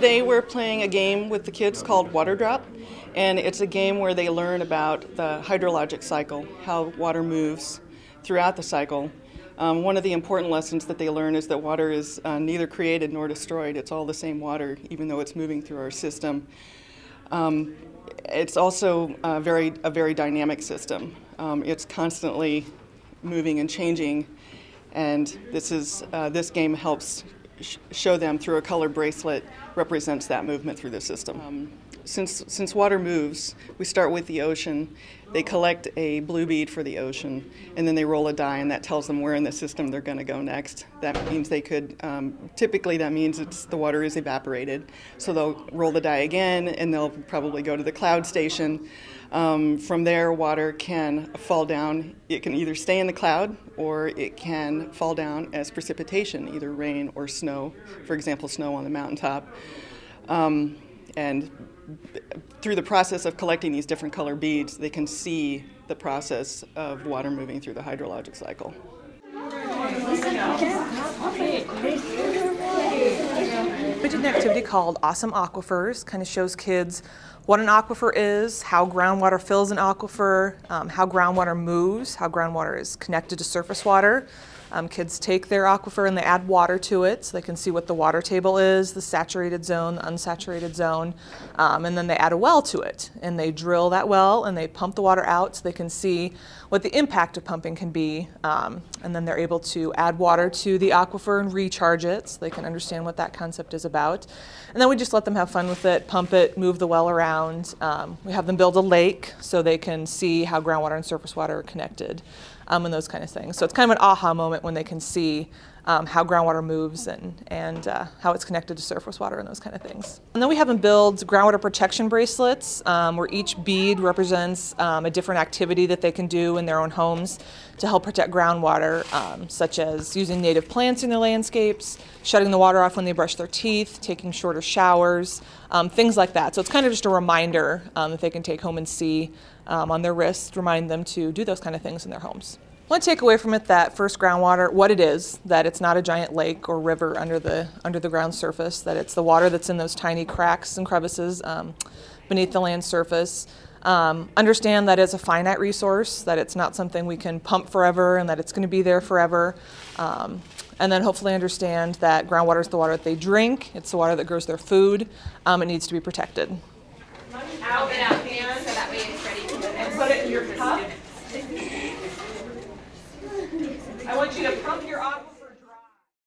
Today we're playing a game with the kids called Water Drop, and it's a game where they learn about the hydrologic cycle, how water moves throughout the cycle. One of the important lessons that they learn is that water is neither created nor destroyed. It's all the same water, even though it's moving through our system. It's also a very dynamic system. It's constantly moving and changing, and this game helps show them through a color bracelet represents that movement through the system. Since water moves, we start with the ocean. They collect a blue bead for the ocean, and then they roll a die, and that tells them where in the system they're going to go next. That means they could, typically that means the water is evaporated. So they'll roll the die again, and they'll probably go to the cloud station. From there, water can fall down. It can either stay in the cloud, or it can fall down as precipitation, either rain or snow, for example, snow on the mountaintop. And through the process of collecting these different color beads, they can see the process of water moving through the hydrologic cycle. We did an activity called Awesome Aquifers. Kind of shows kids what an aquifer is, how groundwater fills an aquifer, how groundwater moves, how groundwater is connected to surface water. Kids take their aquifer and they add water to it so they can see what the water table is, the saturated zone, the unsaturated zone, and then they add a well to it. And they drill that well and they pump the water out so they can see what the impact of pumping can be. And then they're able to add water to the aquifer and recharge it so they can understand what that concept is about. And then we just let them have fun with it, pump it, move the well around. We have them build a lake so they can see how groundwater and surface water are connected. And those kind of things. So it's kind of an aha moment when they can see how groundwater moves and how it's connected to surface water and those kind of things. And then we have them build groundwater protection bracelets where each bead represents a different activity that they can do in their own homes to help protect groundwater, such as using native plants in their landscapes, shutting the water off when they brush their teeth, taking shorter showers, things like that. So it's kind of just a reminder that they can take home and see on their wrist, remind them to do those kind of things in their homes. One takeaway from it, that first groundwater, what it is, that it's not a giant lake or river under the ground surface, that it's the water that's in those tiny cracks and crevices beneath the land surface. Understand that it's a finite resource, that it's not something we can pump forever and that it's going to be there forever. And then hopefully understand that groundwater is the water that they drink, it's the water that grows their food, it needs to be protected. Out and out hand so that way it's ready to move. And put it in your cup. I want you to pump your aquifer.